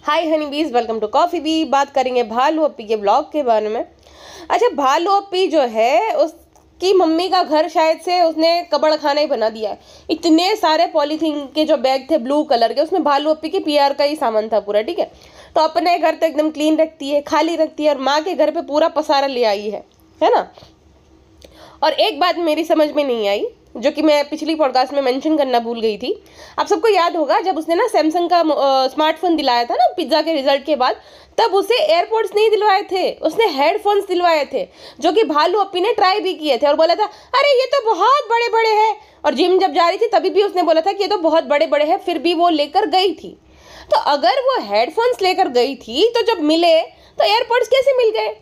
हाय हनी बीज, welcome to coffee B. बात करेंगे भालू अप्पी के ब्लॉग के बारे में। अच्छा, भालू अप्पी जो है उसकी मम्मी का घर शायद से उसने कबाड़ खाना ही बना दिया है। इतने सारे पॉलीथीन के जो बैग थे ब्लू कलर के, उसमें भालू अप्पी की पीआर का ही सामान था पूरा। ठीक है, तो अपने घर तो एकदम क्लीन रखती है, खाली रखती है, और माँ के घर पे पूरा पसारा ले आई है ना। और एक बात मेरी समझ में नहीं आई, जो कि मैं पिछली पॉडकास्ट में मेंशन करना भूल गई थी। आप सबको याद होगा जब उसने ना सैमसंग का स्मार्टफोन दिलाया था ना पिज्जा के रिजल्ट के बाद, तब उसे एयरपोर्ट्स नहीं दिलवाए थे, उसने हेडफोन्स दिलवाए थे, जो कि भालू अप्पी ने ट्राई भी किए थे और बोला था अरे ये तो बहुत बड़े बड़े हैं। और जिम जब जा रही थी तभी भी उसने बोला था कि ये तो बहुत बड़े बड़े हैं, फिर भी वो लेकर गई थी। तो अगर वो हेडफोन्स लेकर गई थी तो जब मिले तो एयरपोर्ट्स कैसे मिल गए,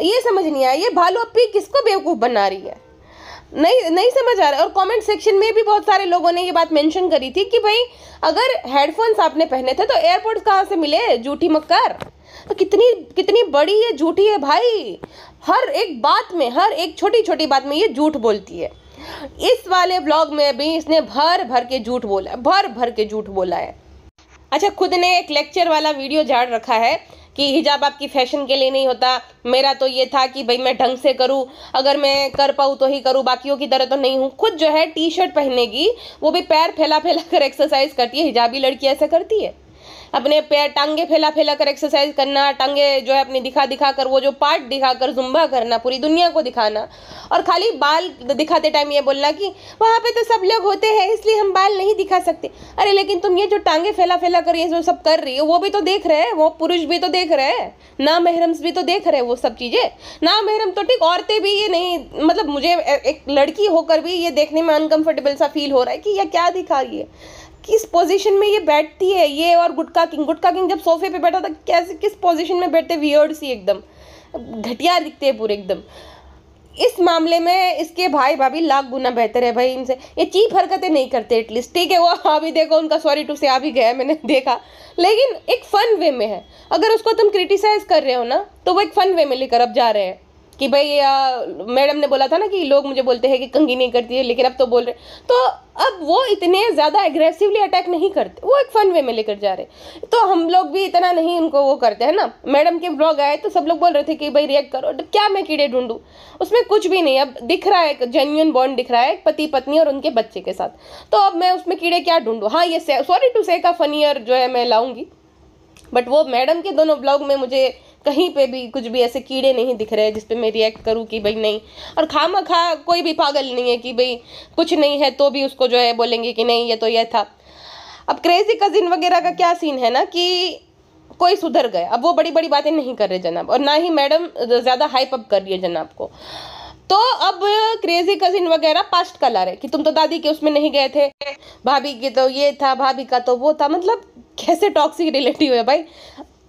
ये समझ नहीं आया। ये भालू अप्पी किसको बेवकूफ़ बना रही है, नहीं समझ आ रहा है। और कमेंट सेक्शन में भी बहुत सारे लोगों ने ये बात मेंशन करी थी कि भाई अगर हेडफोन्स आपने पहने थे तो एयरपोर्ट्स कहाँ से मिले, झूठी मक्कार। तो कितनी बड़ी ये झूठी है भाई, हर एक बात में, हर एक छोटी छोटी बात में ये झूठ बोलती है। इस वाले ब्लॉग में भी इसने भर भर के झूठ बोला है, भर भर के झूठ बोला है। अच्छा, खुद ने एक लेक्चर वाला वीडियो झाड़ रखा है कि हिजाब आपकी फैशन के लिए नहीं होता। मेरा तो ये था कि भाई मैं ढंग से करूँ, अगर मैं कर पाऊँ तो ही करूँ, बाकियों की तरह तो नहीं हूँ। खुद जो है टी शर्ट पहनेगी, वो भी पैर फैला फैला कर एक्सरसाइज करती है। हिजाबी लड़की ऐसा करती है, अपने पैर टांगे फैला फैला कर एक्सरसाइज करना, टांगे जो है अपनी दिखा दिखा कर, वो जो पार्ट दिखाकर जुम्बा करना, पूरी दुनिया को दिखाना, और खाली बाल दिखाते टाइम ये बोलना कि वहाँ पे तो सब लोग होते हैं इसलिए हम बाल नहीं दिखा सकते। अरे लेकिन तुम ये जो टांगे फैला फैला कर ये जो सब कर रही हो, वो भी तो देख रहे हैं, वो पुरुष भी तो देख रहे हैं, ना महरम्स भी तो देख रहे हैं वो सब चीज़ें। ना महरम तो ठीक, औरतें भी ये नहीं, मतलब मुझे एक लड़की होकर भी ये देखने में अनकंफर्टेबल सा फील हो रहा है कि यह क्या दिखा रही है, किस पोजीशन में ये बैठती है ये। और गुटका किंग जब सोफे पे बैठा था, कैसे किस पोजीशन में बैठते, वियर्ड सी, एकदम घटिया दिखते हैं पूरे एकदम। इस मामले में इसके भाई भाभी लाख गुना बेहतर है भाई इनसे, ये चीप हरकतें नहीं करते एटलीस्ट। ठीक है, वो अभी देखो उनका सॉरी टू से आ भी गया, मैंने देखा, लेकिन एक फन वे में है। अगर उसको तुम क्रिटिसाइज कर रहे हो ना, तो वो एक फन वे में लेकर अब जा रहे हैं कि भाई मैडम ने बोला था ना कि लोग मुझे बोलते हैं कि कंघी नहीं करती है, लेकिन अब तो बोल रहे, तो अब वो इतने ज़्यादा एग्रेसिवली अटैक नहीं करते, वो एक फन वे में लेकर जा रहे। तो हम लोग भी इतना नहीं उनको वो करते हैं ना। मैडम के ब्लॉग आए तो सब लोग बोल रहे थे कि भाई रिएक्ट करो, क्या मैं कीड़े ढूंढूं, उसमें कुछ भी नहीं। अब दिख रहा है एक जेन्युइन बॉन्ड दिख रहा है पति पत्नी और उनके बच्चे के साथ, तो अब मैं उसमें कीड़े क्या ढूंढूं। हाँ, ये सॉरी टू से का फनियर जो है मैं लाऊंगी, बट वो मैडम के दोनों ब्लॉग में मुझे कहीं पे भी कुछ भी ऐसे कीड़े नहीं दिख रहे जिस पे मैं रिएक्ट करूँ कि भाई नहीं। और खामखा कोई भी पागल नहीं है कि भाई कुछ नहीं है तो भी उसको जो है बोलेंगे कि नहीं ये तो ये था। अब क्रेजी कजिन वगैरह का क्या सीन है ना कि कोई सुधर गए, अब वो बड़ी बड़ी बातें नहीं कर रहे जनाब, और ना ही मैडम ज़्यादा हाइप अप कर रही है जनाब को। तो अब क्रेजी कजिन वगैरह पास्ट का ला रहे कि तुम तो दादी के उसमें नहीं गए थे, भाभी के तो ये था, भाभी का तो वो था। मतलब कैसे टॉक्सिक रिलेटिव है भाई।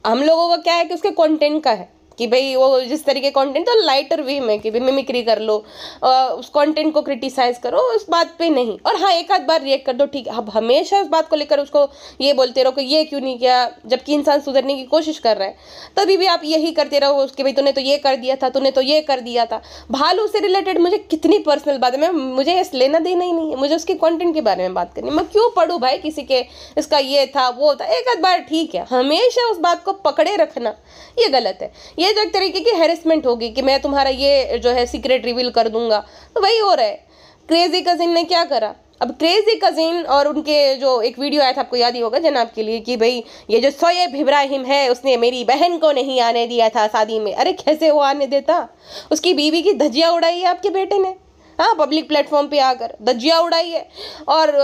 हम लोगों का क्या है कि उसके कंटेंट का है कि भाई वो जिस तरीके कंटेंट, तो लाइटर वे में कि भाई मिमिक्री कर लो, उस कंटेंट को क्रिटिसाइज करो, उस बात पे नहीं। और हाँ, एक आध बार रिएक्ट कर दो, ठीक है। अब हमेशा उस बात को लेकर उसको ये बोलते रहो कि ये क्यों नहीं किया, जबकि इंसान सुधरने की कोशिश कर रहा है, तभी भी आप यही करते रहो उसके, भाई तूने तो ये कर दिया था, तूने तो ये कर दिया था। भालू से रिलेटेड मुझे कितनी पर्सनल बात है, मुझे इस लेना देना ही नहीं है, मुझे उसके कंटेंट के बारे में बात करनी। मैं क्यों पढ़ूँ भाई किसी के, इसका ये था वो था। एक आध बार ठीक है, हमेशा उस बात को पकड़े रखना ये गलत है। ये जो एक तरीके की हैरेसमेंट होगी कि मैं तुम्हारा ये जो है सीक्रेट रिवील कर दूंगा, तो वही हो रहा है। क्रेजी कजिन ने क्या करा, अब क्रेजी कजिन और उनके जो एक वीडियो आया था, आपको याद ही होगा जनाब के लिए, कि भाई ये जो शोएब इब्राहिम है उसने मेरी बहन को नहीं आने दिया था शादी में। अरे कैसे वो आने देता, उसकी बीवी की धज्जियां उड़ाई है आपके बेटे ने। हाँ, पब्लिक प्लेटफॉर्म पे आकर धज्जियां उड़ाई है, और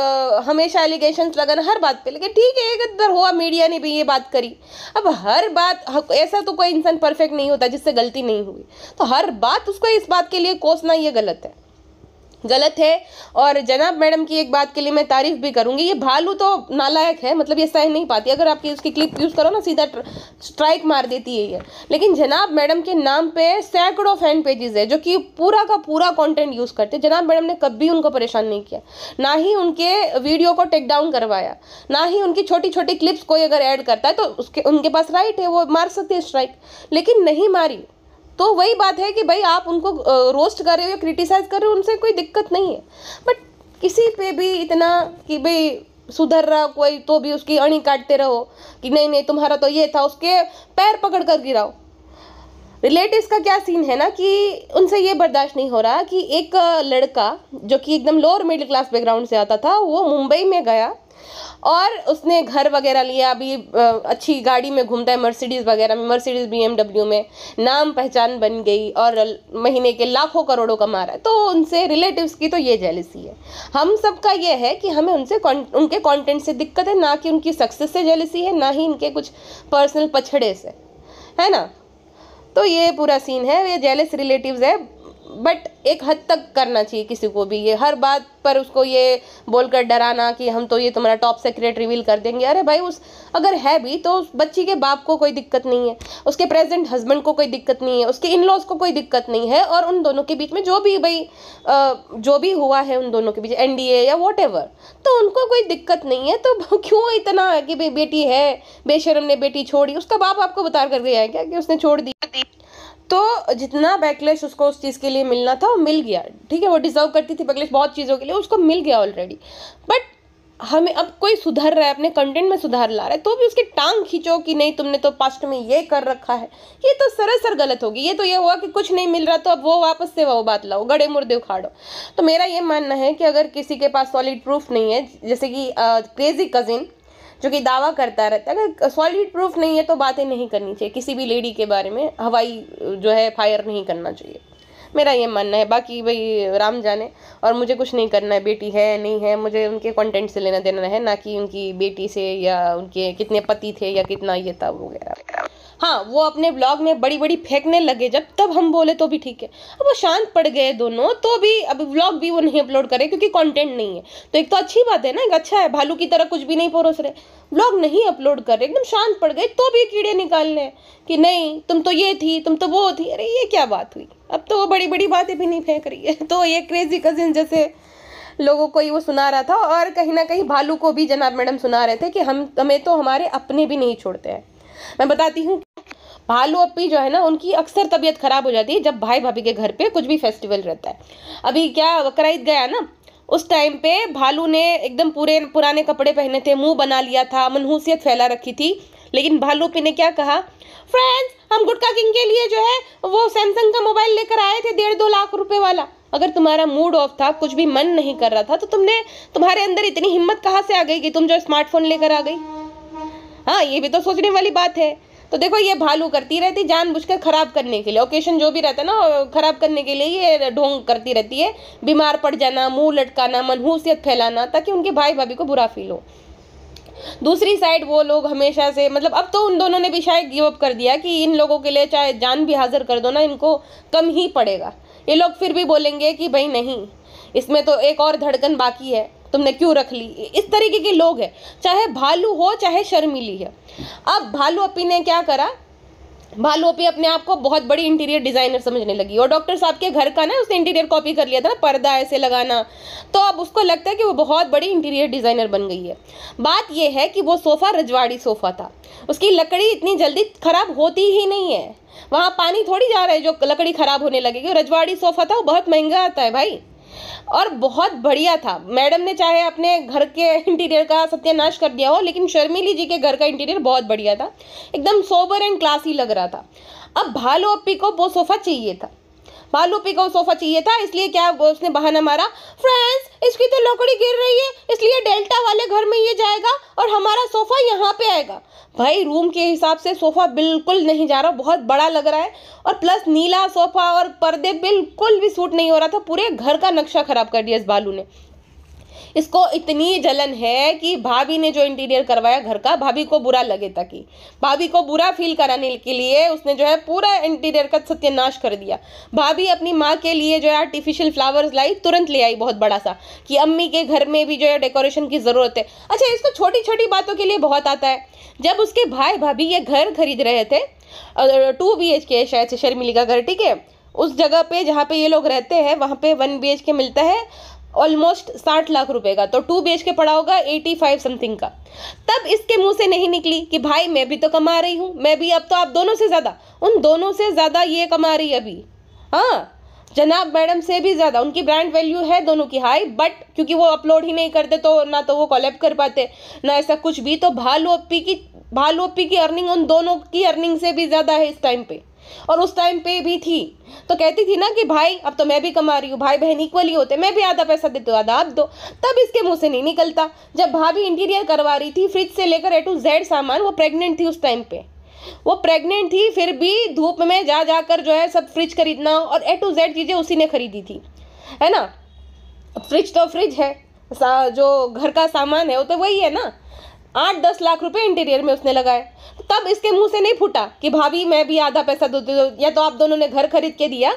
हमेशा एलिगेशंस लगाना हर बात पे। लेकिन ठीक है, एक बार हुआ, मीडिया ने भी ये बात करी। अब हर बात, ऐसा तो कोई इंसान परफेक्ट नहीं होता जिससे गलती नहीं हुई, तो हर बात उसको इस बात के लिए कोसना ये गलत है, गलत है। और जनाब मैडम की एक बात के लिए मैं तारीफ भी करूंगी, ये भालू तो नालायक है, मतलब ये सह नहीं पाती, अगर आपकी उसकी क्लिप यूज़ करो ना सीधा स्ट्राइक मार देती है ये। लेकिन जनाब मैडम के नाम पे सैकड़ों फैन पेजेस है जो कि पूरा का पूरा कंटेंट यूज़ करते हैं। जनाब मैडम ने कभी उनको परेशान नहीं किया, ना ही उनके वीडियो को टेक डाउन करवाया, ना ही उनकी छोटी छोटी क्लिप्स कोई अगर ऐड करता है तो उसके उनके पास राइट है, वो मार सकते हैं स्ट्राइक, लेकिन नहीं मारी। तो वही बात है कि भाई आप उनको रोस्ट कर रहे हो या क्रिटिसाइज कर रहे हो, उनसे कोई दिक्कत नहीं है, बट किसी पे भी इतना कि भाई सुधर रहा कोई तो भी उसकी अणी काटते रहो कि नहीं नहीं तुम्हारा तो ये था, उसके पैर पकड़ कर गिराओ। रिलेटिव्स का क्या सीन है ना कि उनसे ये बर्दाश्त नहीं हो रहा कि एक लड़का जो कि एकदम लोअर मिडिल क्लास बैकग्राउंड से आता था, वो मुंबई में गया और उसने घर वगैरह लिया, अभी अच्छी गाड़ी में घूमता है, मर्सिडीज वगैरह में, मर्सिडीज BMW में, नाम पहचान बन गई और महीने के लाखों करोड़ों कमा रहा है। तो उनसे रिलेटिव्स की तो ये जेलसी है। हम सबका ये है कि हमें उनसे उनके कंटेंट से दिक्कत है, ना कि उनकी सक्सेस से जेलसी है, ना ही इनके कुछ पर्सनल पछड़े से, है ना। तो ये पूरा सीन है, ये जेलस रिलेटिव्स है। बट एक हद तक करना चाहिए किसी को भी, ये हर बात पर उसको ये बोलकर डराना कि हम तो ये तुम्हारा टॉप सीक्रेट रिवील कर देंगे। अरे भाई, उस अगर है भी तो उस बच्ची के बाप को कोई दिक्कत नहीं है, उसके प्रेजेंट हस्बैंड को कोई दिक्कत नहीं है, उसके इन लॉज को कोई दिक्कत नहीं है, और उन दोनों के बीच में जो भी भाई जो भी हुआ है उन दोनों के बीच NDA या वॉट एवर, तो उनको कोई दिक्कत नहीं है। तो क्यों इतना है कि भाई बेटी है, बेशरम ने बेटी छोड़ी, उसका बाप आपको बता कर गया है क्या कि उसने छोड़ दी? तो जितना बैकलैश उसको उस चीज़ के लिए मिलना था वो मिल गया, ठीक है। वो डिजर्व करती थी बैकलैश बहुत चीज़ों के लिए, उसको मिल गया ऑलरेडी। बट हमें अब कोई सुधर रहा है, अपने कंटेंट में सुधार ला रहा है, तो भी उसकी टांग खींचो कि नहीं तुमने तो पास्ट में ये कर रखा है, ये तो सरासर गलत होगी। ये तो ये हुआ कि कुछ नहीं मिल रहा तो अब वो वापस से वो बात लाओ, गड़े मुर्दे उखाड़ो। तो मेरा ये मानना है कि अगर किसी के पास सॉलिड प्रूफ नहीं है, जैसे कि क्रेजी कजिन जो कि दावा करता रहता है, अगर सॉलिड प्रूफ नहीं है तो बातें नहीं करनी चाहिए किसी भी लेडी के बारे में, हवाई जो है फायर नहीं करना चाहिए, मेरा ये मानना है। बाकी भाई राम जाने, और मुझे कुछ नहीं करना है, बेटी है नहीं है, मुझे उनके कंटेंट से लेना देना है, ना कि उनकी बेटी से या उनके कितने पति थे या कितना ये था वगैरह। हाँ, वो अपने ब्लॉग में बड़ी बड़ी फेंकने लगे जब, तब हम बोले तो भी ठीक है। अब वो शांत पड़ गए दोनों, तो भी अब व्लॉग भी वो नहीं अपलोड करे क्योंकि कंटेंट नहीं है। तो एक तो अच्छी बात है ना, एक अच्छा है, भालू की तरह कुछ भी नहीं परोस रहे, व्लॉग नहीं अपलोड कर रहे, एकदम शांत पड़ गए, तो भी कीड़े निकालने कि नहीं तुम तो ये थी, तुम तो वो थी। अरे ये क्या बात हुई? अब तो वो बड़ी बड़ी बातें भी नहीं फेंक रही है। तो ये क्रेजी कजिन जैसे लोगों को ही वो सुना रहा था, और कहीं ना कहीं भालू को भी जनाब मैडम सुना रहे थे कि हमें तो हमारे अपने भी नहीं छोड़ते हैं। मैं बताती हूँ, भालू अपी जो है ना, उनकी अक्सर तबीयत खराब हो जाती है जब भाई भाभी के घर पे कुछ भी फेस्टिवल रहता है। अभी क्या बकरीद गया ना, उस टाइम पे भालू ने एकदम पुराने कपड़े पहने थे, मुंह बना लिया था, मनहूसियत फैला रखी थी। लेकिन भालू अपी ने क्या कहा, फ्रेंड्स हम गुटका किंग के लिए जो है वो सैमसंग का मोबाइल लेकर आए थे 1.5-2 लाख रुपए वाला। अगर तुम्हारा मूड ऑफ था, कुछ भी मन नहीं कर रहा था, तो तुम्हारे अंदर इतनी हिम्मत कहाँ से आ गई कि तुम जो स्मार्टफोन लेकर आ गई? हाँ, ये भी तो सोचने वाली बात है। तो देखो, ये भालू करती रहती जानबूझकर खराब करने के लिए, ओकेशन जो भी रहता है ना खराब करने के लिए ये ढोंग करती रहती है, बीमार पड़ जाना, मुंह लटकाना, मनहूसियत फैलाना, ताकि उनके भाई भाभी को बुरा फील हो। दूसरी साइड वो लोग हमेशा से, मतलब अब तो उन दोनों ने भी शायद गिव अप कर दिया कि इन लोगों के लिए चाहे जान भी हाजिर कर दो ना, इनको कम ही पड़ेगा। ये लोग फिर भी बोलेंगे कि भाई नहीं, इसमें तो एक और धड़कन बाकी है, तुमने क्यों रख ली। इस तरीके के लोग हैं, चाहे भालू हो चाहे शर्मिली है। अब भालू अपी ने क्या करा, भालू अपी अपने आप को बहुत बड़ी इंटीरियर डिजाइनर समझने लगी, और डॉक्टर साहब के घर का ना उसने इंटीरियर कॉपी कर लिया था ना, पर्दा ऐसे लगाना, तो अब उसको लगता है कि वो बहुत बड़ी इंटीरियर डिजाइनर बन गई है। बात यह है कि वो सोफा रजवाड़ी सोफा था, उसकी लकड़ी इतनी जल्दी खराब होती ही नहीं है, वहां पानी थोड़ी जा रहा है जो लकड़ी खराब होने लगेगी। रजवाड़ी सोफा था, वो बहुत महंगा आता है भाई, और बहुत बढ़िया था। मैडम ने चाहे अपने घर के इंटीरियर का सत्यानाश कर दिया हो, लेकिन शर्मिली जी के घर का इंटीरियर बहुत बढ़िया था, एकदम सोबर एंड क्लासी लग रहा था। अब भालू अपी को वो सोफा चाहिए था, भालू अपी को सोफा चाहिए था, इसलिए क्या उसने बहाना मारा, फ्रेंड्स इसकी तो लकड़ी गिर रही है, इसलिए डेल्टा वाले घर में ये जाएगा और हमारा सोफा यहाँ पे आएगा। भाई रूम के हिसाब से सोफा बिल्कुल नहीं जा रहा, बहुत बड़ा लग रहा है, और प्लस नीला सोफा और पर्दे बिल्कुल भी सूट नहीं हो रहा था, पूरे घर का नक्शा खराब कर दिया इस भालू ने। इसको इतनी जलन है कि भाभी ने जो इंटीरियर करवाया घर का, भाभी को बुरा लगे, ताकि भाभी को बुरा फील कराने के लिए उसने जो है पूरा इंटीरियर का सत्यानाश कर दिया। भाभी अपनी माँ के लिए जो है आर्टिफिशियल फ्लावर्स लाई, तुरंत ले आई बहुत बड़ा सा, कि अम्मी के घर में भी जो है डेकोरेशन की ज़रूरत है। अच्छा, इसको छोटी छोटी बातों के लिए बहुत आता है। जब उसके भाई भाभी ये घर खरीद रहे थे, 2 BHK शायद से शर्मिली का घर, ठीक है, उस जगह पे जहाँ पे ये लोग रहते हैं वहाँ पे 1 BHK मिलता है ऑलमोस्ट 60 लाख रुपए का, तो 2 BHK पड़ा होगा 85 समथिंग का। तब इसके मुंह से नहीं निकली कि भाई मैं भी तो कमा रही हूँ, मैं भी अब तो आप दोनों से ज़्यादा, उन दोनों से ज़्यादा ये कमा रही है अभी। हाँ, जनाब मैडम से भी ज़्यादा उनकी ब्रांड वैल्यू है दोनों की हाई, बट क्योंकि वो अपलोड ही नहीं करते तो ना तो वो कोलैब कर पाते ना ऐसा कुछ भी। तो भालू अप्पी की अर्निंग उन दोनों की अर्निंग से भी ज़्यादा है इस टाइम पे, और उस टाइम पे भी थी। तो कहती थी ना कि भाई अब तो मैं भी कमा रही हूँ, भाई बहन इक्वली होते, मैं भी आधा पैसा देती हूँ आधा आप दो। तब इसके मुंह से नहीं निकलता। जब भाभी इंटीरियर करवा रही थी, फ्रिज से लेकर A to Z सामान, वो प्रेग्नेंट थी उस टाइम पे, वो प्रेग्नेंट थी, फिर भी धूप में जा जाकर जो है सब फ्रिज खरीदना, और A to Z चीज़ें उसी ने खरीदी थी, है ना। फ्रिज तो फ्रिज है, जो घर का सामान है वो तो वही है ना। 8-10 लाख रुपए इंटीरियर में उसने लगाए। तब इसके मुंह से नहीं फूटा कि भाभी मैं भी आधा पैसा दो, या तो आप दोनों ने घर खरीद के दिया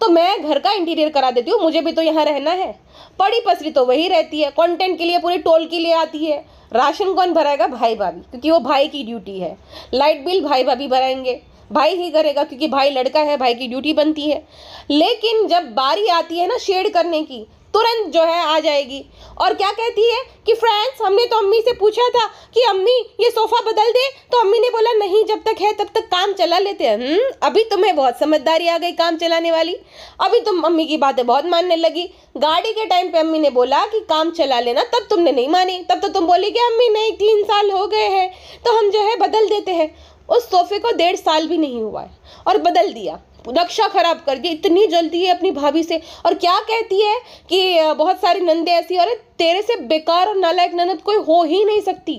तो मैं घर का इंटीरियर करा देती हूँ, मुझे भी तो यहाँ रहना है। पड़ी पसरी तो वही रहती है, कंटेंट के लिए पूरी टोल के लिए आती है। राशन कौन भराएगा? भाई भाभी, क्योंकि वो भाई की ड्यूटी है। लाइट बिल भाई भाभी भराएंगे, भाई ही करेगा क्योंकि भाई लड़का है, भाई की ड्यूटी बनती है। लेकिन जब बारी आती है ना शेड करने की, तुरंत जो है आ जाएगी और क्या कहती है कि फ्रेंड्स हमने तो अम्मी से पूछा था कि अम्मी ये सोफा बदल दे, तो अम्मी ने बोला नहीं जब तक है तब तक काम चला लेते हैं। अभी तुम्हें बहुत समझदारी आ गई काम चलाने वाली, अभी तुम अम्मी की बातें बहुत मानने लगी। गाड़ी के टाइम पे अम्मी ने बोला कि काम चला लेना, तब तुमने नहीं मानी, तब तो तुम बोली कि अम्मी नहीं 3 साल हो गए हैं तो हम जो है बदल देते हैं। उस सोफे को 1.5 साल भी नहीं हुआ है और बदल दिया, नक्शा खराब कर दिया। इतनी जल्दी है अपनी भाभी से, और क्या कहती है कि बहुत सारी नंदे ऐसी, अरे तेरे से बेकार और नालायक ननद कोई हो ही नहीं सकती।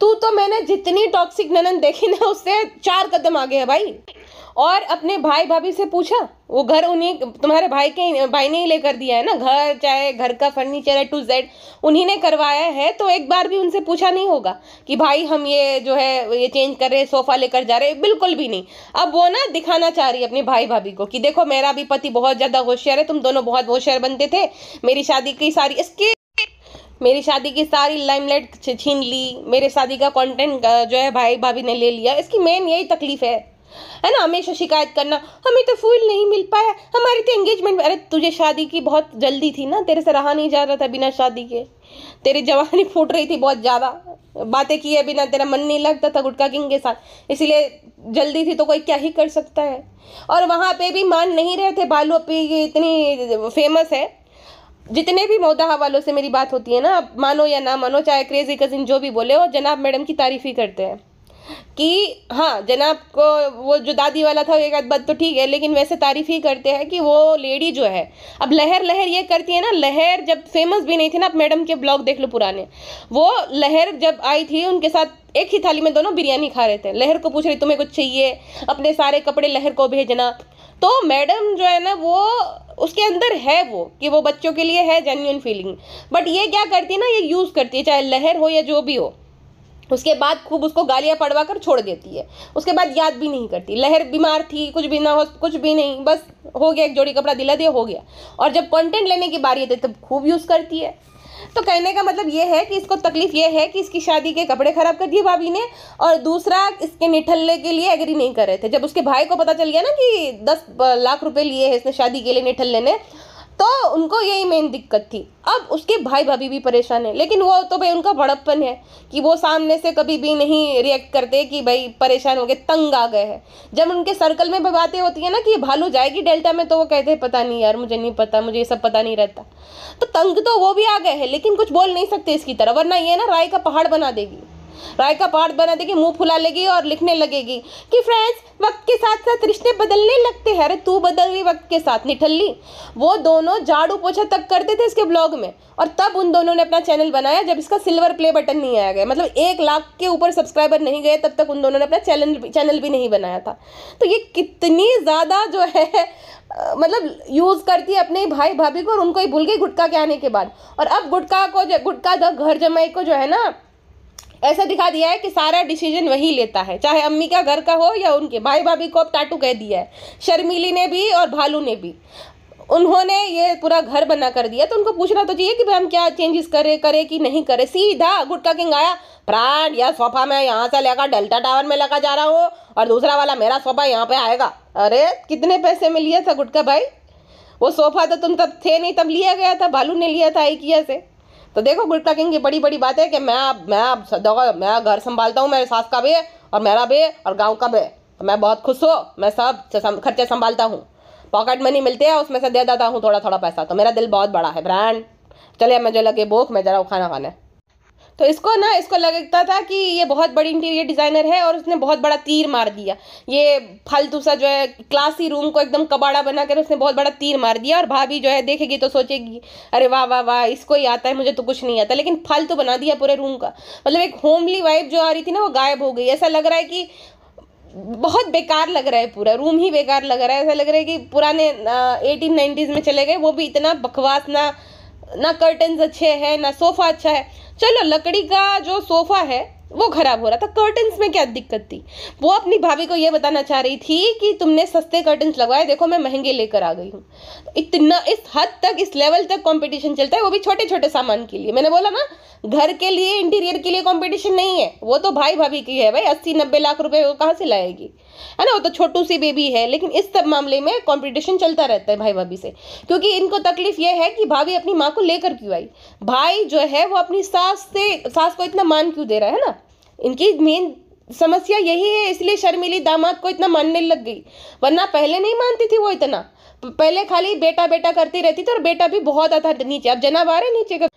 तू तो मैंने जितनी टॉक्सिक ननद देखी ना उससे 4 कदम आगे है भाई। और अपने भाई भाभी से पूछा, वो घर उन्हीं तुम्हारे भाई ने ही लेकर दिया है ना, घर चाहे घर का फर्नीचर A to Z उन्हीं ने करवाया है। तो एक बार भी उनसे पूछा नहीं होगा कि भाई हम ये जो है ये चेंज कर रहे, सोफा लेकर जा रहे, बिल्कुल भी नहीं। अब वो ना दिखाना चाह रही है अपने भाई भाभी को कि देखो मेरा भी पति बहुत ज्यादा होशियार है, तुम दोनों बहुत होशियार बनते थे, मेरी शादी की सारी लाइमलाइट छीन ली, मेरे शादी का कंटेंट जो है भाई भाभी ने ले लिया। इसकी मेन यही तकलीफ है ना, हमेशा शिकायत करना, हमें तो फूल नहीं मिल पाया, हमारी तो एंगेजमेंट। अरे तुझे शादी की बहुत जल्दी थी ना, तेरे से रहा नहीं जा रहा था बिना शादी के, तेरी जवानी फूट रही थी बहुत ज़्यादा, बातें किए बिना तेरा मन नहीं लगता था गुटखा किंग के साथ, इसलिए जल्दी थी। तो कोई क्या ही कर सकता है। और वहाँ पे भी मान नहीं रहे थे, भालू अप्पी इतनी फेमस है। जितने भी मौदाहा वालों से मेरी बात होती है ना, आप मानो या ना मानो, चाहे क्रेजी कजिन जो भी बोले, वो जनाब मैडम की तारीफ ही करते हैं कि हाँ जनाब को वो जो दादी वाला था एक आध बात तो ठीक है, लेकिन वैसे तारीफ ही करते हैं कि वो लेडी जो है। अब लहर ये करती है ना, लहर जब फेमस भी नहीं थी ना, आप मैडम के ब्लॉग देख लो पुराने, वो लहर जब आई थी उनके साथ एक ही थाली में दोनों बिरयानी खा रहे थे। लहर को पूछ रही तुम्हें कुछ चाहिए, अपने सारे कपड़े लहर को भेजना। तो मैडम जो है ना वो उसके अंदर है वो कि वो बच्चों के लिए है जेन्युइन फीलिंग, बट ये क्या करती है ना, ये यूज़ करती है, चाहे लहर हो या जो भी हो, उसके बाद खूब उसको गालियां पड़वा कर छोड़ देती है। उसके बाद याद भी नहीं करती। लहर बीमार थी, कुछ भी ना हो, कुछ भी नहीं, बस हो गया, एक जोड़ी कपड़ा दिला दिया, हो गया। और जब कंटेंट लेने की बारी आती है तब खूब यूज़ करती है। तो कहने का मतलब ये है कि इसको तकलीफ ये है कि इसकी शादी के कपड़े खराब कर दिए भाभी ने, और दूसरा इसके निठल्ले के लिए एग्री नहीं कर रहे थे। जब उसके भाई को पता चल गया ना कि 10 लाख रुपए लिए हैं इसने शादी के लिए निठल्ले ने, तो उनको यही मेन दिक्कत थी। अब उसके भाई भाभी भी परेशान है, लेकिन वो तो भाई उनका बड़प्पन है कि वो सामने से कभी भी नहीं रिएक्ट करते कि भाई परेशान हो गए, तंग आ गए हैं। जब उनके सर्कल में बातें होती है ना कि भालू जाएगी डेल्टा में, तो वो कहते हैं पता नहीं यार, मुझे नहीं पता, मुझे ये सब पता नहीं रहता। तो तंग तो वो भी आ गए हैं, लेकिन कुछ बोल नहीं सकते इसकी तरह, वरना ये ना राय का पहाड़ बना देगी, मुंह फुला लेगी और लिखने लगेगी कि फ्रेंड्स वक्त के साथ साथ रिश्ते बदलने लगते हैं। अरे तू बदल गई वक्त के साथ निठल्ली। वो दोनों झाड़ू पोछा तक करते थे इसके ब्लॉग में, और तब उन दोनों ने अपना चैनल बनाया जब इसका सिल्वर प्ले बटन नहीं आया गया, मतलब 1 लाख के ऊपर सब्सक्राइबर नहीं गए तब तक उन दोनों ने अपना चैनल भी नहीं बनाया था। तो ये कितनी ज़्यादा जो है मतलब यूज़ करती है अपने भाई भाभी को, और उनको ही भूल गई गुटखा के आने के बाद। और अब गुटखा घर जमाई को जो है ना ऐसा दिखा दिया है कि सारा डिसीजन वही लेता है, चाहे अम्मी का घर का हो या उनके। भाई भाभी को अब टाटू कह दिया है, शर्मीली ने भी और भालू ने भी। उन्होंने ये पूरा घर बना कर दिया, तो उनको पूछना तो चाहिए कि भाई हम क्या चेंजेस करे कि नहीं करे। सीधा गुटखा किंग आया, फ्रेंड यह सोफा मैं यहाँ से लेकर डेल्टा टावर में लेकर जा रहा हूँ, और दूसरा वाला मेरा सोफा यहाँ पे आएगा। अरे कितने पैसे में लिया था गुटखा भाई? वो सोफा तो तुम तब थे नहीं, तब लिया गया था, भालू ने लिया था IKEA से। तो देखो गुटखा किंग की बड़ी बड़ी बात है कि मैं घर संभालता हूँ, मेरे सास का भी और मेरा भी और गांव का भी, मैं बहुत खुश हूँ, मैं सब खर्चे संभालता हूँ। पॉकेट मनी मिलती है उसमें से दे देता हूँ थोड़ा थोड़ा पैसा, तो मेरा दिल बहुत बड़ा है ब्रांड। चलिए मुझे लगे भूख, मैं जरा खाना खाने। तो इसको लगता था कि ये बहुत बड़ी इंटीरियर डिजाइनर है और उसने बहुत बड़ा तीर मार दिया। ये फालतू सा जो है क्लासी रूम को एकदम कबाड़ा बनाकर उसने बहुत बड़ा तीर मार दिया। और भाभी जो है देखेगी तो सोचेगी अरे वाह वाह वाह, इसको ही आता है, मुझे तो कुछ नहीं आता। लेकिन फालतू बना दिया पूरे रूम का। मतलब एक होमली वाइब जो आ रही थी ना वो गायब हो गई। ऐसा लग रहा है कि बहुत बेकार लग रहा है, पूरा रूम ही बेकार लग रहा है। ऐसा लग रहा है कि पुराने 1890s में चले गए। वो भी इतना बकवास, ना कर्टन्स अच्छे हैं, ना सोफा अच्छा है। चलो लकड़ी का जो सोफा है वो खराब हो रहा था, कर्टन्स में क्या दिक्कत थी। वो अपनी भाभी को ये बताना चाह रही थी कि तुमने सस्ते कर्टन्स लगवाए, देखो मैं महंगे लेकर आ गई हूँ। इतना इस हद तक, इस लेवल तक कंपटीशन चलता है, वो भी छोटे छोटे सामान के लिए। मैंने बोला ना, घर के लिए, इंटीरियर के लिए कंपटीशन नहीं है, वो तो भाई भाभी की है भाई। 80-90 लाख रुपए वो कहाँ से लाएगी, है ना। वो तो छोटू सी बेबी है। लेकिन इस सब मामले में कंपटीशन चलता रहता है भाई भाभी से, क्योंकि इनको तकलीफ ये है कि भाभी अपनी माँ को लेकर क्यों आई। भाई जो है वो अपनी सास को इतना मान क्यों दे रहा है ना। इनकी मेन समस्या यही है, इसलिए शर्मीली दामाद को इतना मानने लग गई। वरना पहले नहीं मानती थी वो इतना। पहले खाली बेटा बेटा करती रहती थी और बेटा भी बहुत आता नीचे। अब जनाब आ रहे नीचे का,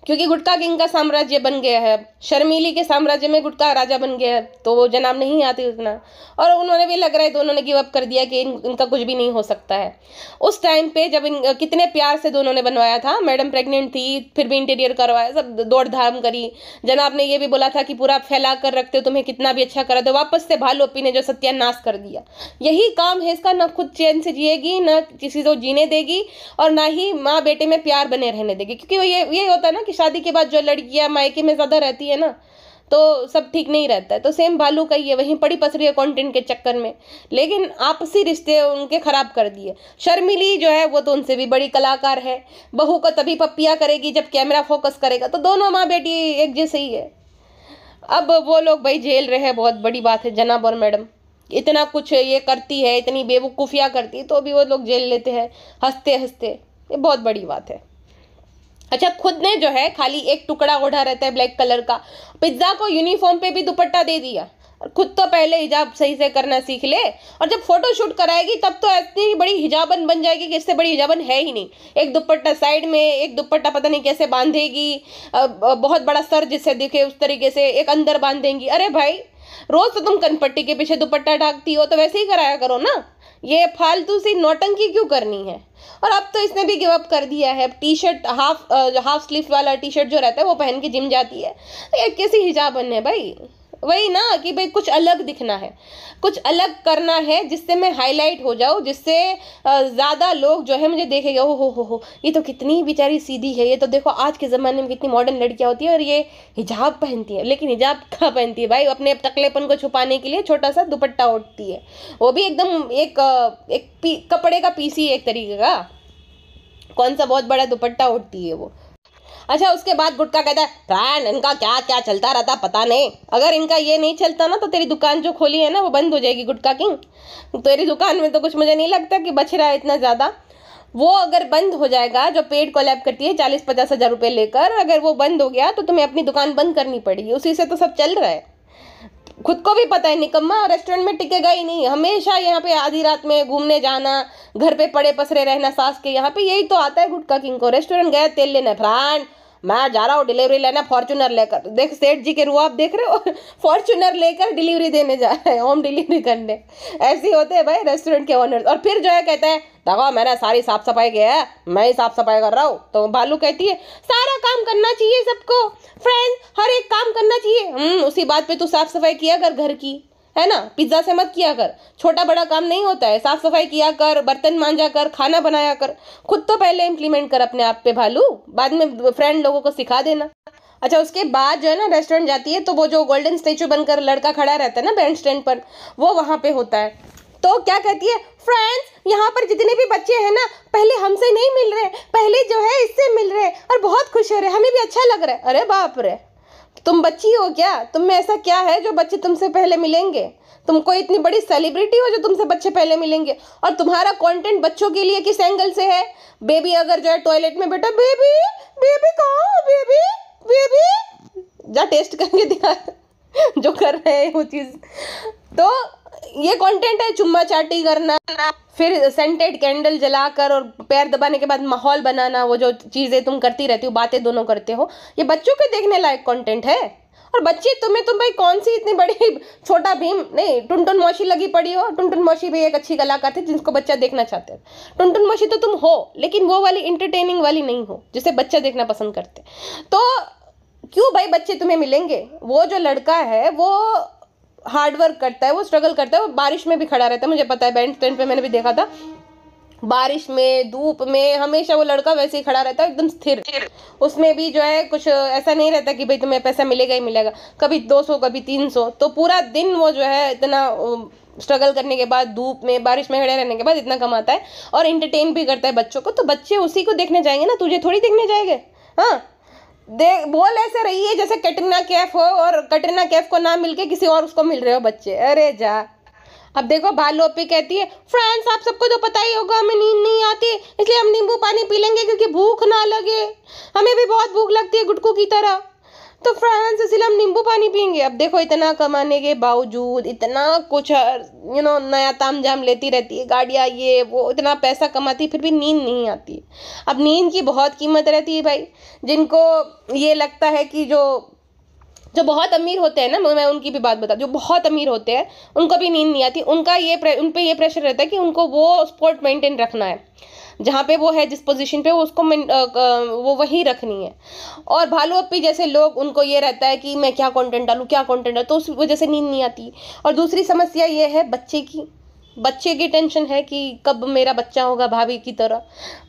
क्योंकि गुटका किंग का साम्राज्य बन गया है। शर्मीली के साम्राज्य में गुटका राजा बन गया है, तो वो जनाब नहीं आती उतना। और उन्होंने भी लग रहा है तो उन्होंने गिव अप कर दिया कि इनका कुछ भी नहीं हो सकता है। उस टाइम पे जब कितने प्यार से दोनों ने बनवाया था, मैडम प्रेग्नेंट थी फिर भी इंटीरियर करवाया, सब दौड़ धाम करी। जनाब ने ये भी बोला था कि पूरा फैला कर रखते हो, तुम्हें कितना भी अच्छा करा दो। वापस से भालू अपी ने जो सत्यानाश कर दिया। यही काम है इसका, ना खुद चैन से जिएगी, ना किसी को जीने देगी, और ना ही माँ बेटे में प्यार बने रहने देगी। क्योंकि ये होता है ना कि शादी के बाद जो लड़कियां मायके में ज्यादा रहती है ना, तो सब ठीक नहीं रहता है। तो सेम भालू का ही है, वहीं पड़ी पसरी है कंटेंट के चक्कर में। लेकिन आपसी रिश्ते उनके खराब कर दिए। शर्मिली जो है वो तो उनसे भी बड़ी कलाकार है। बहू को तभी पप्पिया करेगी जब कैमरा फोकस करेगा। तो दोनों माँ बेटी एक जैसे ही है। अब वो लोग भाई झेल रहे हैं, बहुत बड़ी बात है। जनाब और मैडम इतना कुछ ये करती है, इतनी बेवकूफियां करती है, तो भी वो लोग झेल लेते हैं हंसते हंसते। ये बहुत बड़ी बात है। अच्छा, खुद ने जो है खाली एक टुकड़ा ओढ़ा रहता है ब्लैक कलर का। पिज्जा को यूनिफॉर्म पे भी दुपट्टा दे दिया। और खुद तो पहले हिजाब सही से करना सीख ले, और जब फोटो शूट कराएगी तब तो इतनी बड़ी हिजाबन बन जाएगी कि इससे बड़ी हिजाबन है ही नहीं। एक दुपट्टा साइड में, एक दुपट्टा पता नहीं कैसे बांधेगी, बहुत बड़ा सर जिससे दिखे उस तरीके से एक अंदर बांधेंगी। अरे भाई, रोज तो तुम कनपट्टी के पीछे दुपट्टा ढाकती हो, तो वैसे ही कराया करो ना। ये फालतू सी नौटंकी क्यों करनी है। और अब तो इसने भी गिव अप कर दिया है। टी शर्ट हाफ स्लीव वाला टी शर्ट जो रहता है वो पहन के जिम जाती है। तो ये कैसी हिजाबन है भाई। वही ना कि भाई कुछ अलग दिखना है, कुछ अलग करना है, जिससे मैं हाईलाइट हो जाऊं, जिससे ज़्यादा लोग जो है मुझे देखेंगे, ओ हो ये तो कितनी बेचारी सीधी है, ये तो देखो आज के ज़माने में कितनी मॉडर्न लड़कियां होती है और ये हिजाब पहनती है। लेकिन हिजाब कहाँ पहनती है भाई, अपने टकलेपन को छुपाने के लिए छोटा सा दुपट्टा ओढ़ती है, वो भी एकदम एक कपड़े का पीसी एक तरीके का। कौन सा बहुत बड़ा दुपट्टा ओढ़ती है वो। अच्छा, उसके बाद गुटका कहता है फ्रेंड इनका क्या क्या चलता रहता पता नहीं। अगर इनका ये नहीं चलता ना तो तेरी दुकान जो खोली है ना वो बंद हो जाएगी गुटका किंग। तेरी दुकान में तो कुछ मुझे नहीं लगता कि बच रहा है इतना ज़्यादा। वो अगर बंद हो जाएगा, जो पेड कोलैब करती है 40-50 हज़ार रुपये लेकर, अगर वो बंद हो गया तो तुम्हें अपनी दुकान बंद करनी पड़ेगी। उसी से तो सब चल रहा है। खुद को भी पता है निकम्मा रेस्टोरेंट में टिकेगा ही नहीं। हमेशा यहाँ पे आधी रात में घूमने जाना, घर पे पड़े पसरे रहना सास के, यहाँ पे यही तो आता है गुटका किंग को। रेस्टोरेंट गया तेल लेना, फ्रेंड मैं जा रहा हूँ डिलीवरी लेना फॉर्च्यूनर लेकर। देख सेठ जी के रुआब देख रहे हो, फॉर्च्यूनर लेकर डिलीवरी देने जा रहे हैं, होम डिलीवरी करने। ऐसे होते हैं भाई रेस्टोरेंट के ओनर्स। और फिर जो है कहता है देखो मैंने सारी साफ सफाई किया है, मैं ही साफ सफाई कर रहा हूँ। तो भालू कहती है सारा काम करना चाहिए सबको फ्रेंड, हर एक काम करना चाहिए। उसी बात पे तू साफ सफाई किया कर घर की, है ना। पिज्जा से मत किया कर, छोटा बड़ा काम नहीं होता है। साफ सफाई किया कर, बर्तन मांजा कर, खाना बनाया कर। खुद तो पहले इंप्लीमेंट कर अपने आप पे भालू, बाद में फ्रेंड लोगों को सिखा देना। अच्छा, उसके बाद जो है ना रेस्टोरेंट जाती है तो वो जो गोल्डन स्टेचू बनकर लड़का खड़ा रहता है ना बैंड स्टैंड पर, वो वहां पे होता है। तो क्या कहती है फ्रेंड्स यहाँ पर जितने भी बच्चे हैं ना पहले हमसे नहीं मिल रहे, पहले जो है इससे मिल रहे और बहुत खुश हो रहे, हमें भी अच्छा लग रहा है। अरे बाप रे, तुम बच्ची हो क्या? तुम में ऐसा क्या है जो बच्चे तुमसे पहले मिलेंगे? तुम कोई इतनी बड़ी सेलिब्रिटी हो जो तुमसे बच्चे पहले मिलेंगे? और तुम्हारा कंटेंट बच्चों के लिए किस एंगल से है? बेबी अगर जो है टॉयलेट में बेटा बेबी बेबी कहाँ बेबी बेबी, जा टेस्ट करके दिखा जो कर रहे हैं वो चीज़। तो ये कंटेंट है चुम्मा चाटी करना, फिर सेंटेड कैंडल जलाकर और पैर दबाने के बाद माहौल बनाना, वो जो चीजें तुम करती रहती हो, बातें दोनों करते हो, ये बच्चों के देखने लायक कंटेंट है। और बच्चे तुम भाई कौन सी इतनी बड़ी छोटा भीम नहीं, टुनटुन मौसी लगी पड़ी हो। टुनटुन मौसी भी एक अच्छी कलाकार थी जिसको बच्चा देखना चाहते हैं। टुनटुन मौसी तो तुम हो, लेकिन वो वाली इंटरटेनिंग वाली नहीं हो जिसे बच्चा देखना पसंद करते। तो क्यों भाई बच्चे तुम्हें मिलेंगे? वो जो लड़का है वो हार्डवर्क करता है, वो स्ट्रगल करता है, वो बारिश में भी खड़ा रहता है, मुझे पता है, बैंड स्टैंड पे मैंने भी देखा था, बारिश में धूप में हमेशा वो लड़का वैसे ही खड़ा रहता है, एकदम स्थिर। उसमें भी जो है कुछ ऐसा नहीं रहता कि भाई तुम्हें पैसा मिलेगा ही मिलेगा, कभी 200 कभी 300। तो पूरा दिन वो जो है इतना स्ट्रगल करने के बाद, धूप में बारिश में खड़े रहने के बाद इतना कमाता है और एंटरटेन भी करता है बच्चों को। तो बच्चे उसी को देखने जाएंगे ना, तुझे थोड़ी देखने जाएंगे। हाँ, देख बोल ऐसे रही है जैसे कैटरीना कैफ हो और कैटरीना कैफ को ना मिलके किसी और उसको मिल रहे हो बच्चे। अरे जा। अब देखो भालू अपी कहती है, फ्रेंड्स आप सबको तो पता ही होगा हमें नींद नहीं आती, इसलिए हम नींबू पानी पी लेंगे क्योंकि भूख ना लगे, हमें भी बहुत भूख लगती है गुटकू की तरह, तो फ्रेंड्स इसलिए हम नींबू पानी पियेंगे। अब देखो इतना कमाने के बावजूद, इतना कुछ नया तामझाम लेती रहती है, गाड़ियाँ ये वो, इतना पैसा कमाती, फिर भी नींद नहीं आती। अब नींद की बहुत कीमत रहती है भाई। जिनको ये लगता है कि जो बहुत अमीर होते हैं ना, मैं उनकी भी बात बता, जो बहुत अमीर होते हैं उनको भी नींद नहीं आती, उनका उन पे ये प्रेशर रहता है कि उनको वो स्पोर्ट मेंटेन रखना है, जहाँ पे वो है जिस पोजीशन पे वो उसको वो वही रखनी है। और भालू अपी जैसे लोग, उनको ये रहता है कि मैं क्या कंटेंट डालूँ, क्या कंटेंट डालूँ, तो उस वजह से नींद नहीं आती। और दूसरी समस्या ये है बच्चे की टेंशन है कि कब मेरा बच्चा होगा भाभी की तरह।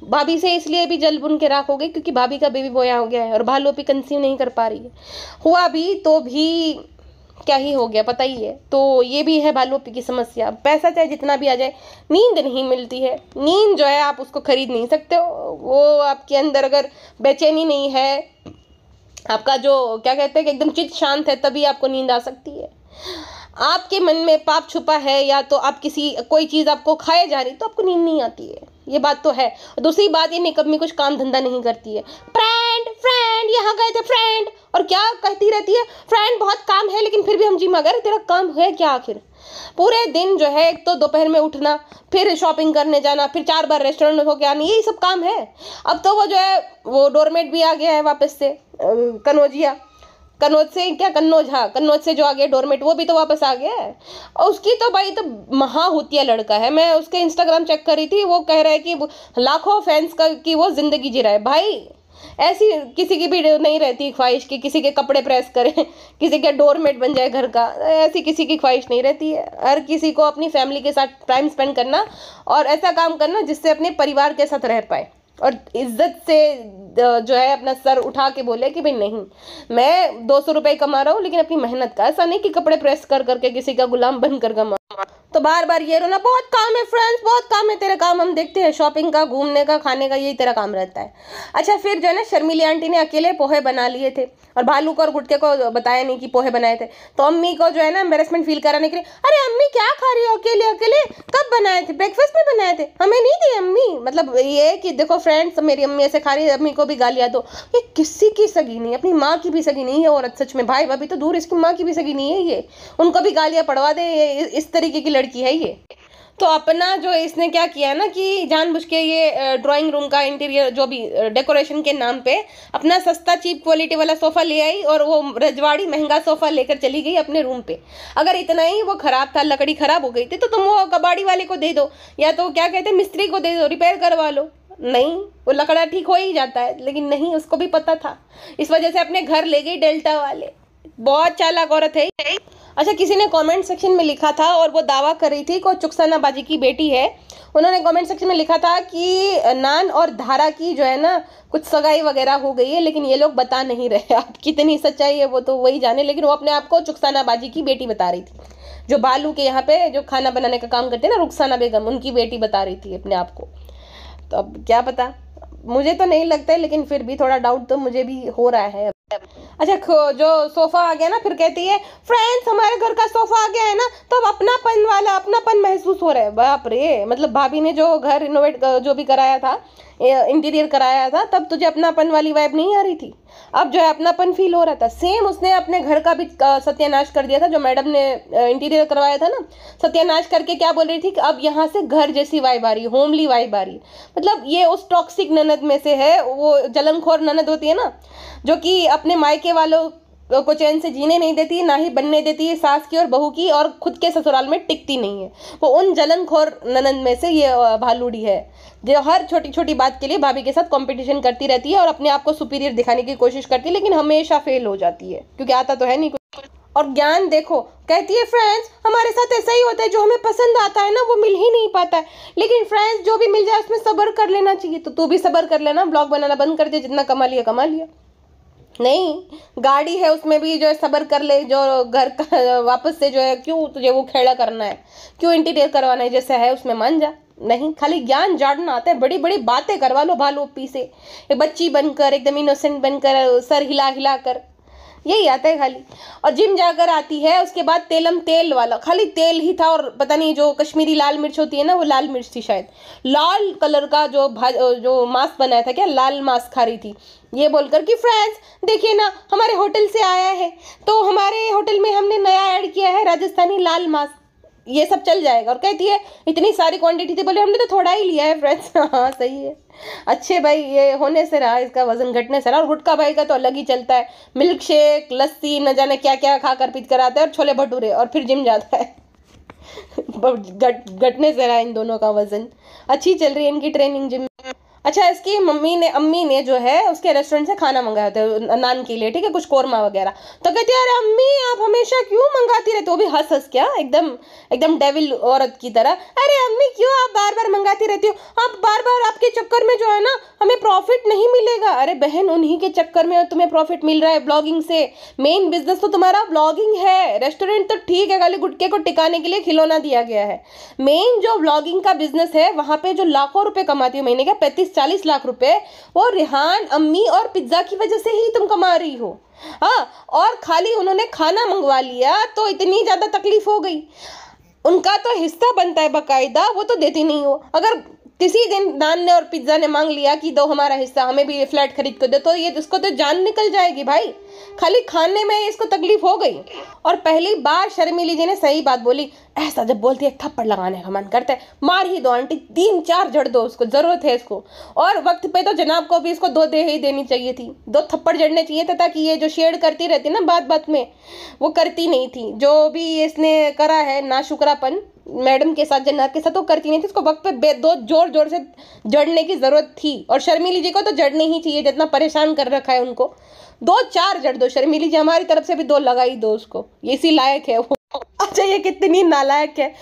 भाभी से इसलिए भी जल बुन के राख हो गई क्योंकि भाभी का बेबी बॉय हो गया है और भालू अपी कंसीव नहीं कर पा रही है। हुआ भी तो भी क्या ही हो गया पता ही है। तो ये भी है भालू अपी की समस्या। पैसा चाहे जितना भी आ जाए, नींद नहीं मिलती है। नींद जो है आप उसको खरीद नहीं सकते हो। वो आपके अंदर अगर बेचैनी नहीं है, आपका जो क्या कहते हैं कि एकदम चित्त शांत है, तभी आपको नींद आ सकती है। आपके मन में पाप छुपा है या तो आप कोई चीज़ आपको खाए जा रही, तो आपको नींद नहीं आती है, ये बात तो है। दूसरी बात, ये निकम्मी कुछ काम धंधा नहीं करती है। फ्रेंड यहाँ गए थे फ्रेंड, और क्या कहती रहती है, फ्रेंड बहुत काम है लेकिन फिर भी हम जिम आ गए। तेरा काम है क्या आखिर? पूरे दिन जो है, एक तो दोपहर में उठना, फिर शॉपिंग करने जाना, फिर 4 बार रेस्टोरेंट में होके आना, यही सब काम है। अब तो वो जो है वो डोरमेट भी आ गया है वापस से, कन्नौज से जो आ गया डोरमेट, वो भी तो वापस आ गया है। और उसकी तो भाई तो महाहुतिया लड़का है। मैं उसके इंस्टाग्राम चेक कर रही थी, वो कह रहा है कि लाखों फैंस की वो जिंदगी जी रहा है। भाई ऐसी किसी की भी नहीं रहती ख्वाहिश कि किसी के कपड़े प्रेस करें, किसी के डोरमेट बन जाए घर का, ऐसी किसी की ख्वाहिश नहीं रहती है। हर किसी को अपनी फैमिली के साथ टाइम स्पेंड करना और ऐसा काम करना जिससे अपने परिवार के साथ रह पाए और इज्जत से जो है अपना सर उठा के बोले कि भाई नहीं, मैं 200 रुपये कमा रहा हूँ लेकिन अपनी मेहनत का, ऐसा नहीं कि कपड़े प्रेस कर करके किसी का गुलाम बन कर कमा। तो बार बार ये रोना, बहुत काम है फ्रेंड्स, बहुत काम है। तेरा काम हम देखते हैं, शॉपिंग का, घूमने का, खाने का, यही तेरा काम रहता है। अच्छा, फिर जो है ना शर्मिली आंटी ने अकेले पोहे बना लिए थे और भालू को और गुटके को बताया नहीं कि पोहे बनाए थे। तो अम्मी को जो है ना एम्बेरसमेंट फील कराने के लिए, अरे अम्मी क्या खा रही हो अकेले अकेले, कब बनाए थे? ब्रेकफास्ट में बनाए थे, हमें नहीं दी अम्मी। मतलब ये कि देखो फ्रेंड्स, मेरी अम्मी ऐसे खा रही है, अम्मी को भी गालियाँ दो। ये किसी की सगी नहीं, अपनी माँ की भी सगी नहीं है औरत, सच में। भाई भाभी तो दूर, इसकी माँ की भी सगी नहीं है ये, उनको भी गालियाँ पड़वा दे, इस तरीके की लड़की है ये। तो अपना जो इसने क्या किया ना कि जानबूझ के ये ड्राइंग रूम का इंटीरियर जो भी डेकोरेशन के नाम पे अपना सस्ता चीप क्वालिटी वाला सोफ़ा ले आई और वो रजवाड़ी महंगा सोफ़ा लेकर चली गई अपने रूम पे। अगर इतना ही वो ख़राब था, लकड़ी ख़राब हो गई थी, तो तुम वो कबाड़ी वाले को दे दो या तो क्या कहते हैं मिस्त्री को दे दो, रिपेयर करवा लो। नहीं, वो लकड़ा ठीक हो ही जाता है, लेकिन नहीं, उसको भी पता था, इस वजह से अपने घर ले गई डेल्टा वाले। बहुत चालाक औरत है। अच्छा, किसी ने कमेंट सेक्शन में लिखा था और वो दावा कर रही थी कि चुकसाना बाजी की बेटी है। उन्होंने कमेंट सेक्शन में लिखा था कि नान और धारा की जो है ना कुछ सगाई वगैरह हो गई है, लेकिन ये लोग बता नहीं रहे। अब कितनी सच्चाई है वो तो वही जाने, लेकिन वो अपने आप को चुकसाना बाजी की बेटी बता रही थी। जो बालू के यहाँ पे जो खाना बनाने का काम करते हैं ना, रुखसाना बेगम, उनकी बेटी बता रही थी अपने आप को। तो अब क्या पता, मुझे तो नहीं लगता है, लेकिन फिर भी थोड़ा डाउट तो मुझे भी हो रहा है। अच्छा, जो सोफ़ा आ गया ना, फिर कहती है फ्रेंड्स हमारे घर का सोफा आ गया है ना, तो अब अपनापन वाला अपनापन महसूस हो रहा है। बाप रे, मतलब भाभी ने जो घर रिनोवेट जो भी कराया था, इंटीरियर कराया था, तब तुझे अपनापन वाली वाइब नहीं आ रही थी। अब जो है अपनापन फील हो रहा था। सेम उसने अपने घर का भी सत्यानाश कर दिया था, जो मैडम ने इंटीरियर करवाया था ना, सत्यानाश करके क्या बोल रही थी कि अब यहाँ से घर जैसी वाइब आ रही, होमली वाइब आ रही। मतलब ये उस टॉक्सिक ननद में से है, वो जलनखोर ननद होती है ना, जो कि अपने मायके वालों को चैन से जीने नहीं देती, ना ही बनने देती है सास की और बहू की, और खुद के ससुराल में टिकती नहीं है। वो उन जलनखोर ननद में से ये भालूड़ी है, जो हर छोटी छोटी बात के लिए भाभी के साथ कंपटीशन करती रहती है और अपने आप को सुपीरियर दिखाने की कोशिश करती है, लेकिन हमेशा फेल हो जाती है, क्योंकि आता तो है नहीं कुछ। और ज्ञान देखो, कहती है फ्रेंड्स हमारे साथ ऐसा ही होता है, जो हमें पसंद आता है ना वो मिल ही नहीं पाता है, लेकिन फ्रेंड्स जो भी मिल जाए उसमें सब्र कर लेना चाहिए। तो तू भी सब्र कर लेना, ब्लॉग बनाना बंद कर दे, जितना कमा लिया कमा लिया। नहीं, गाड़ी है उसमें भी जो है सब्र कर ले, जो घर का वापस से जो है क्यों तुझे वो खेड़ा करना है, क्यों इंटीरियर करवाना है, जैसा है उसमें मान जा। नहीं, खाली ज्ञान झाड़ना आता है, बड़ी बड़ी बातें करवा लो भालू ओपी से, एक बच्ची बनकर, एकदम इनोसेंट बनकर, सर हिला हिला कर, यही आता है खाली। और जिम जाकर आती है, उसके बाद तेलम तेल वाला, खाली तेल ही था, और पता नहीं जो कश्मीरी लाल मिर्च होती है ना, वो लाल मिर्च थी शायद, लाल कलर का जो मास्क बनाया था, क्या लाल मास्क खा रही थी, ये बोलकर कि फ्रेंड्स देखिए ना हमारे होटल से आया है, तो हमारे होटल में हमने नया ऐड किया है राजस्थानी लाल मास्क, ये सब चल जाएगा। और कहती है इतनी सारी क्वांटिटी थी, बोले हमने तो थोड़ा ही लिया है फ्रेंड्स। हाँ सही है, अच्छे भाई, ये होने से रहा, इसका वजन घटने से रहा। और गुटखा भाई का तो अलग ही चलता है, मिल्क शेक, लस्सी, न जाने क्या क्या खा कर पीट कर आता है, और छोले भटूरे, और फिर जिम जाता है। घटने से रहा इन दोनों का वजन। अच्छी चल रही है इनकी ट्रेनिंग जिम। अच्छा, इसकी अम्मी ने जो है उसके रेस्टोरेंट से खाना मंगाया था नान के लिए, ठीक है, कुछ कोरमा वगैरह। तो कहती है अरे अम्मी आप हमेशा क्यों मंगाती रहती हो, वो भी हंस हंस, क्या एकदम एकदम डेविल औरत की तरह, अरे अम्मी क्यों आप बार बार मंगाती रहती हो, आप बार बार, आपके चक्कर में जो है ना हमें प्रॉफिट नहीं मिलेगा। अरे बहन, उन्हीं के चक्कर में तुम्हें प्रॉफिट मिल रहा है ब्लॉगिंग से, मेन बिजनेस तो तुम्हारा ब्लॉगिंग है। रेस्टोरेंट तो ठीक है, खाली गुटके को टिकाने के लिए खिलौना दिया गया है। मेन जो ब्लॉगिंग का बिजनेस है, वहां पे जो लाखों रुपए कमाती हो महीने का, 35-40 लाख रुपए, वो रिहान, अम्मी और पिज्जा की वजह से ही तुम कमा रही हो। हाँ, और खाली उन्होंने खाना मंगवा लिया तो इतनी ज्यादा तकलीफ हो गई। उनका तो हिस्सा बनता है बकायदा, वो तो देती नहीं हो। अगर किसी दिन नान ने और पिज्जा ने मांग लिया कि दो हमारा हिस्सा, हमें भी फ्लैट खरीद कर दे, तो ये इसको तो जान निकल जाएगी भाई, खाली खाने में इसको तकलीफ हो गई। और पहली बार शर्मिली जी ने सही बात बोली, ऐसा जब बोलती है थप्पड़ लगाने का मन करता है, मार ही दो आंटी, 3-4 जड़ दो उसको, जरूरत है इसको। और वक्त पे तो जनाब को भी इसको 2 दे ही देनी चाहिए थी, 2 थप्पड़ जड़ने चाहिए था, ताकि ये जो शेड करती रहती ना बात बात में, वो करती नहीं थी। जो भी इसने करा है नाशुक्रापन मैडम के साथ, जन्नत के साथ, वो करती नहीं थी। इसको वक्त पे 2 जोर जोर से जड़ने की जरूरत थी। और शर्मिली जी को तो जड़नी ही चाहिए, जितना परेशान कर रखा है उनको। 2-4 जड़ दो शर्मिली जी, हमारी तरफ से भी 2 लगा ही दो उसको, इसी लायक है वो। अच्छा, ये कितनी नालायक है।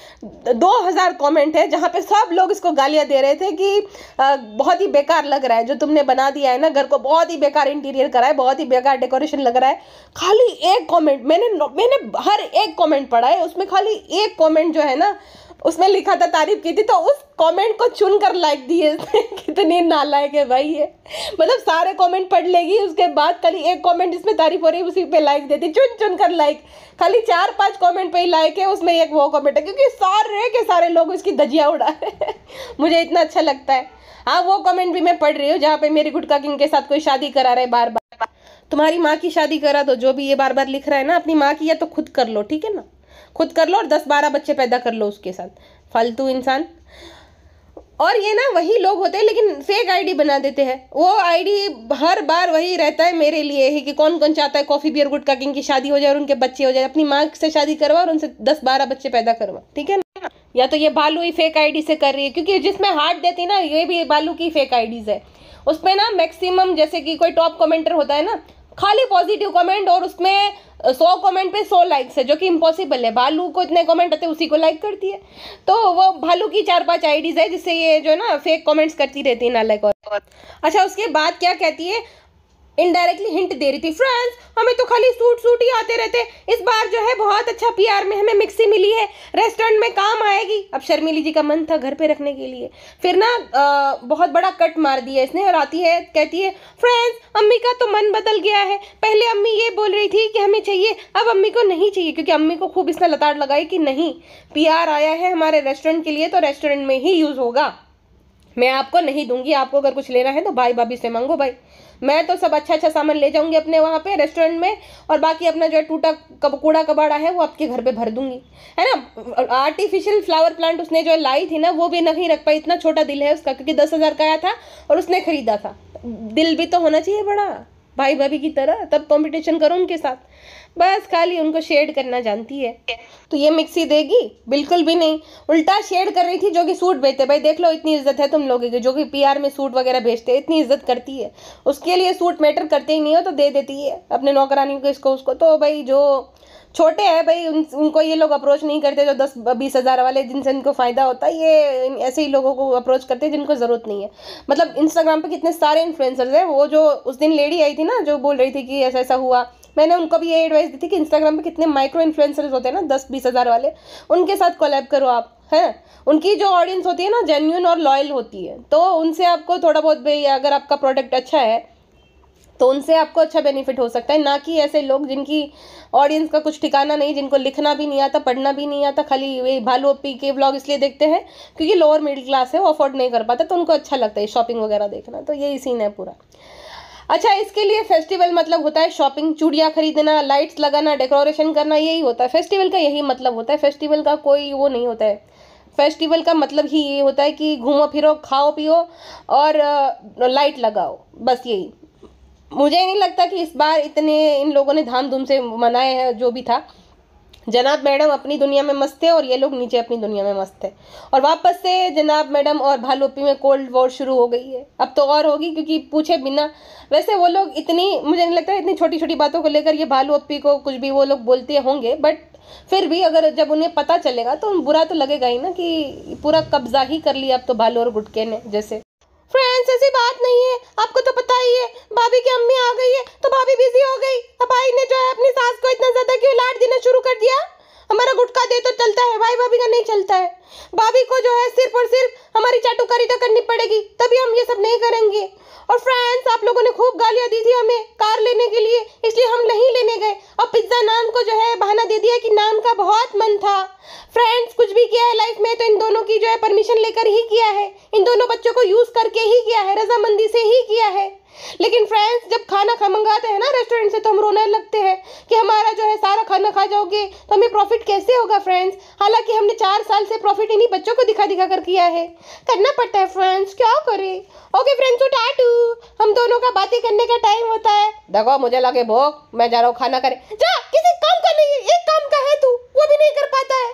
2000 कमेंट है जहाँ पे सब लोग इसको गालियां दे रहे थे कि बहुत ही बेकार लग रहा है जो तुमने बना दिया है ना घर को, बहुत ही बेकार इंटीरियर करा है, बहुत ही बेकार डेकोरेशन लग रहा है। खाली एक कमेंट, मैंने हर एक कमेंट पढ़ा है, उसमें खाली एक कमेंट जो है ना, उसमें लिखा था, तारीफ की थी, तो उस कमेंट को चुनकर लाइक दिए इसने। कितनी नालायक है भाई ये, मतलब सारे कमेंट पढ़ लेगी, उसके बाद खाली एक कमेंट इसमें तारीफ हो रही है, उसी पे लाइक देती, चुन चुन कर लाइक। खाली 4-5 कमेंट पे ही लाइक है, उसमें एक वो कमेंट है, क्योंकि सारे के सारे लोग इसकी धजिया उड़ा रहे हैं। मुझे इतना अच्छा लगता है। हाँ, वो कमेंट भी मैं पढ़ रही हूँ जहाँ पे मेरी गुटका किंग के साथ कोई शादी करा रहे बार बार। तुम्हारी माँ की शादी करा दो, जो भी ये बार बार लिख रहा है ना, अपनी माँ की या तो खुद कर लो, ठीक है ना, खुद कर लो, और 10-12 बच्चे पैदा कर लो उसके साथ, फालतू इंसान। और ये ना वही लोग होते हैं, लेकिन फेक आईडी बना देते हैं। वो आईडी हर बार वही रहता है मेरे लिए ही कि कौन कौन चाहता है कॉफी बियर गुटका किंग की शादी हो जाए और उनके बच्चे हो जाए। अपनी माँ से शादी करवा और उनसे 10-12 बच्चे पैदा करवा, ठीक है ना। या तो ये भालू ही फेक आईडी से कर रही है, क्योंकि जिसमें हार्ट देती ना, ये भी भालू की फेक आईडीज है। उसमें ना मैक्सिमम, जैसे कि कोई टॉप कमेंटर होता है ना, खाली पॉजिटिव कमेंट, और उसमें 100 कमेंट पे 100 लाइक्स है, जो कि इम्पॉसिबल है। भालू को इतने कमेंट आते हैं, उसी को लाइक करती है। तो वो भालू की 4-5 आईडीज है, जिससे ये जो है ना फेक कमेंट्स करती रहती है नालायक। और अच्छा, उसके बाद क्या कहती है, इनडायरेक्टली हिंट दे रही थी, फ्रेंड्स हमें तो खाली सूट सूट ही आते रहते, इस बार जो है बहुत अच्छा पीआर में हमें मिक्सी मिली है, रेस्टोरेंट में काम आएगी। अब शर्मिली जी का मन था घर पे रखने के लिए, फिर ना बहुत बड़ा कट मार दिया इसने और आती है कहती है, फ्रेंड्स अम्मी का तो मन बदल गया है, पहले अम्मी ये बोल रही थी कि हमें चाहिए, अब अम्मी को नहीं चाहिए, क्योंकि अम्मी को खूब इसने लताड़ लगाई कि नहीं, पीआर आया है हमारे रेस्टोरेंट के लिए तो रेस्टोरेंट में ही यूज होगा, मैं आपको नहीं दूंगी, आपको अगर कुछ लेना है तो भाई भाभी से मांगो भाई, मैं तो सब अच्छा अच्छा सामान ले जाऊंगी अपने वहाँ पे रेस्टोरेंट में, और बाकी अपना जो है टूटा कूड़ा कबाड़ा है वो आपके घर पे भर दूंगी, है ना। आर्टिफिशियल फ्लावर प्लांट उसने जो लाई थी ना वो भी नहीं रख पाई, इतना छोटा दिल है उसका, क्योंकि 10,000 का आया था और उसने खरीदा था। दिल भी तो होना चाहिए बड़ा भाई भाभी की तरह, तब कंपटीशन करो उनके साथ, बस खाली उनको शेड करना जानती है। तो ये मिक्सी देगी बिल्कुल भी नहीं, उल्टा शेड कर रही थी जो कि सूट बेचते, भाई देख लो इतनी इज्जत है तुम लोगों की, जो कि पीआर में सूट वगैरह बेचते हैं इतनी इज्जत करती है, उसके लिए सूट मैटर करते ही नहीं हो तो दे देती है अपने नौकरानी को इसको उसको। तो भाई जो छोटे हैं भाई उनको ये लोग अप्रोच नहीं करते, जो 10-20 हज़ार वाले जिनसे इनको फ़ायदा होता है, ये ऐसे ही लोगों को अप्रोच करते हैं जिनको ज़रूरत नहीं है। मतलब इंस्टाग्राम पे कितने सारे इन्फ्लुएंसर्स हैं, वो जो उस दिन लेडी आई थी ना जो बोल रही थी कि ऐसा ऐसा हुआ, मैंने उनको भी ये एडवाइस दी थी कि इंस्टाग्राम पे कितने माइक्रो इन्फ्लुएंसर्स होते हैं ना 10-20 हज़ार वाले, उनके साथ कोलैब करो आप, है। उनकी जो ऑडियंस होती है ना जेन्युइन और लॉयल होती है, तो उनसे आपको थोड़ा बहुत भाई अगर आपका प्रोडक्ट अच्छा है तो उनसे आपको अच्छा बेनिफिट हो सकता है, ना कि ऐसे लोग जिनकी ऑडियंस का कुछ ठिकाना नहीं, जिनको लिखना भी नहीं आता, पढ़ना भी नहीं आता, खाली वे भालू अपी के ब्लॉग इसलिए देखते हैं क्योंकि लोअर मिडिल क्लास है, वो अफोर्ड नहीं कर पाता, तो उनको अच्छा लगता है शॉपिंग वगैरह देखना। तो यही सीन है पूरा। अच्छा, इसके लिए फेस्टिवल मतलब होता है शॉपिंग, चूड़ियाँ खरीदना, लाइट्स लगाना, डेकोरेशन करना, यही होता है फेस्टिवल का, यही मतलब होता है। फेस्टिवल का कोई वो नहीं होता है, फेस्टिवल का मतलब ही ये होता है कि घूमो फिरो, खाओ पियो और लाइट लगाओ, बस यही। मुझे नहीं लगता कि इस बार इतने इन लोगों ने धाम धूम से मनाए हैं, जो भी था। जनाब मैडम अपनी दुनिया में मस्त है और ये लोग नीचे अपनी दुनिया में मस्त है, और वापस से जनाब मैडम और भालूपी में कोल्ड वॉर शुरू हो गई है। अब तो और होगी क्योंकि पूछे बिना, वैसे वो लोग इतनी, मुझे नहीं लगता इतनी छोटी छोटी बातों को लेकर ये भालू अपी को कुछ भी वो लोग बोलते होंगे, बट फिर भी अगर जब उन्हें पता चलेगा तो बुरा तो लगेगा ही ना कि पूरा कब्जा ही कर लिया अब तो भालू और गुटके ने जैसे। फ्रेंड्स ऐसी बात नहीं है, आपको तो पता ही है, भाभी की अम्मी आ गई है तो भाभी बिजी हो गई, अब भाई ने जो है अपनी सास को इतना ज्यादा क्यों लाड देना शुरू कर दिया। हमारा गुटखा दे तो चलता है, भाई भाभी का नहीं चलता है। भाभी को जो है सिर्फ और सिर्फ हमारी चाटुकारी तो करनी पड़ेगी, तभी हम ये सब नहीं करेंगे। और फ्रेंड्स आप लोगों ने खूब गालियां दी थी हमें कार लेने के लिए, इसलिए हम नहीं लेने गए, और पिज्जा नान को जो है बहाना दे दिया कि नान का बहुत मन था। फ्रेंड्स कुछ भी किया है लाइफ में तो इन दोनों की जो है परमिशन लेकर ही किया है, इन दोनों बच्चों को यूज करके ही किया है, रजामंदी से ही किया है। लेकिन फ्रेंड्स जब खाना मंगाते हैं ना रेस्टोरेंट से तो हम रोने लगते हैं कि हमारा जो है सारा खाना खा जाओगे तो हमें प्रॉफिट कैसे होगा फ्रेंड्स, हालांकि हमने 4 साल से प्रॉफिट इन्हीं बच्चों को दिखा दिखा कर किया है, करना पड़ता है फ्रेंड्स, क्या करें। ओके फ्रेंड्स, तो टाटू, हम दोनों का बातें करने का टाइम होता है। देखो मुझे लगे भूख, मैं जा रहा हूँ खाना करे, जा किसी काम का नहीं है, एक काम का है तू, वो भी नहीं कर पाता है।